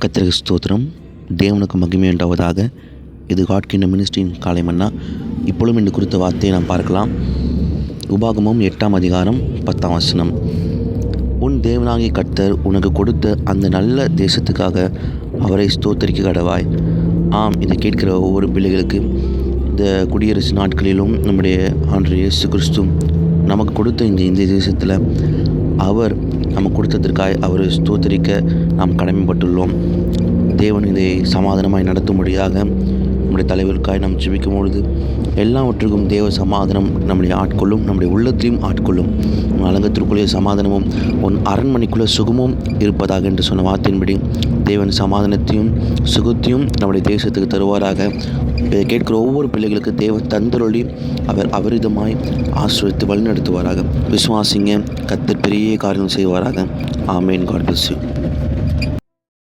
கர்த்தருக்கு ஸ்தோத்திரம். தேவனுக்கு மகிமை உண்டாவதாக. இது காட் கிங்டம் மினிஸ்ட்ரியின் காலை மன்னா. இப்பொழுதும் இன்று குறித்த வார்த்தையை நாம் பார்க்கலாம். உபாகமம் 8ஆம் அதிகாரம் 10ஆம் வசனம். உன் தேவனாகிய கர்த்தர் உனக்கு கொடுத்த அந்த நல்ல தேசத்துக்காக அவரை ஸ்தோத்தரிக்க கடவாய். ஆம், இதை கேட்கிற ஒவ்வொரு பிள்ளைகளுக்கு இந்த குடியரசு நாட்களிலும் நம்முடைய ஆண்டவர் இயேசு கிறிஸ்து நமக்கு கொடுத்த இந்த தேசத்தில் அவர் நமக்கு கொடுத்ததற்காக அவரை ஸ்தோத்தரிக்க நாம் கடமைப்பட்டுள்ளோம். தேவன் இதை சமாதானமாய் நடத்தும்படியாக நம்முடைய தலைவருக்காய் நாம் ஜெபிக்கும் பொழுது எல்லாவற்றுக்கும் தேவ சமாதானம் நம்முடைய ஆட்கொள்ளும், நம்முடைய உள்ளத்திலையும் ஆட்கொள்ளும். அலங்கத்திற்குள்ளே சமாதானமும் உன் அரண்மனைக்குள்ளே சுகமும் இருப்பதாக என்று சொன்ன வார்த்தையின்படி தேவன் சமாதானத்தையும் சுகத்தையும் நம்முடைய தேசத்துக்கு தருவாராக. இதை கேட்கிற ஒவ்வொரு பிள்ளைகளுக்கு தேவன் தந்தருளி அவர் அபரிதமாய் ஆசீர்வதித்து வழிநடத்துவாராக. விசுவாசிங்க, கர்த்தர் பெரிய காரியம் செய்வாராக. ஆமேன். God bless you.